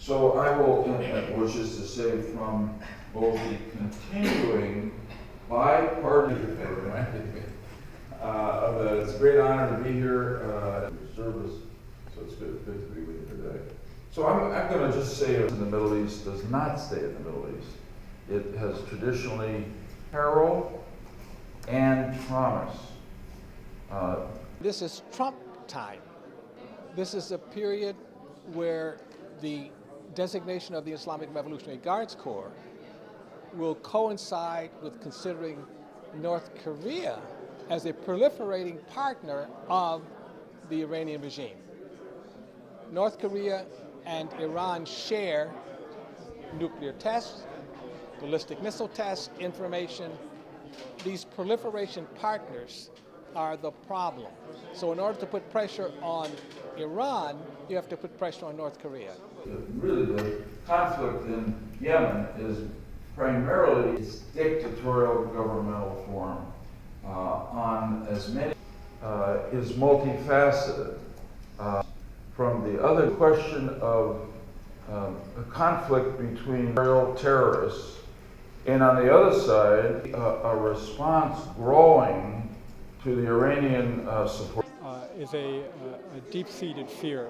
So I will, which is to say, from both the continuing bipartisan of that. It's a great honor to be here in service, so it's good to be with you today. So I'm going to just say the Middle East does not stay in the Middle East. It has traditionally peril and promise. This is Trump time. This is a period where the designation of the Islamic Revolutionary Guards Corps will coincide with considering North Korea as a proliferating partner of the Iranian regime. North Korea and Iran share nuclear tests, ballistic missile tests, information. These proliferation partners are the problem. So in order to put pressure on Iran, you have to put pressure on North Korea. Really, the conflict in Yemen is primarily its dictatorial governmental form on as many is multifaceted. From the other question of a conflict between terrorists, and on the other side, a response growing to the Iranian support. Is a deep-seated fear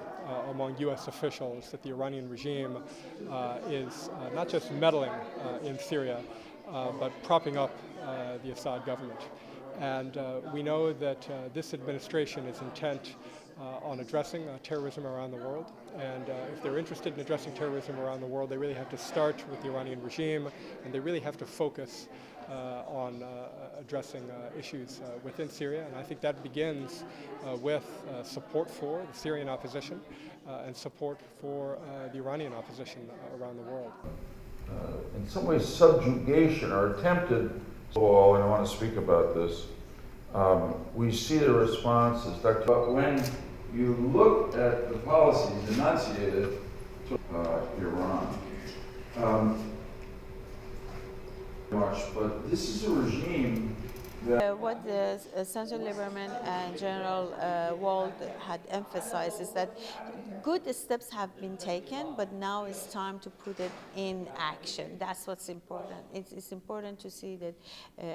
among U.S. officials that the Iranian regime is not just meddling in Syria, but propping up the Assad government. And we know that this administration is intent on addressing terrorism around the world. And if they're interested in addressing terrorism around the world, they really have to start with the Iranian regime, and they really have to focus on addressing issues within Syria. And I think that begins with support for the Syrian opposition and support for the Iranian opposition around the world. In some ways, subjugation or attempted, and I want to speak about this, we see the responses. But when you look at the policies enunciated to Iran, but this is a regime that what the Senator Lieberman and General Wald had emphasized is that good steps have been taken, but now it's time to put it in action. That's what's important. It's important to see that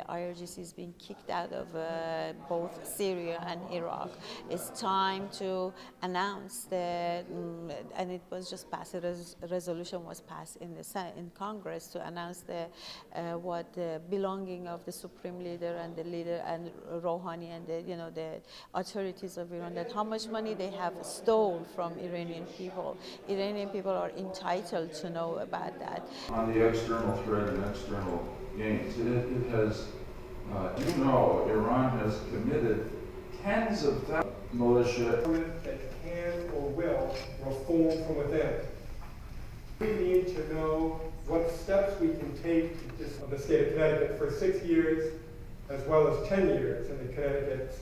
IRGC is being kicked out of both Syria and Iraq. It's time to announce that, and it was just passed, a resolution was passed in the Senate, in Congress, to announce what the belonging of the Supreme Leader and the leader and Rouhani and the authorities of Iran, that how much money they have stolen from Iranian people. Iranian people are entitled to know about that. On the external threat and external gains, it has, Iran has committed tens of thousands of militia that can or will reform from within. We need to know what steps we can take in the state of Connecticut for 6 years, as well as 10 years in the Connecticut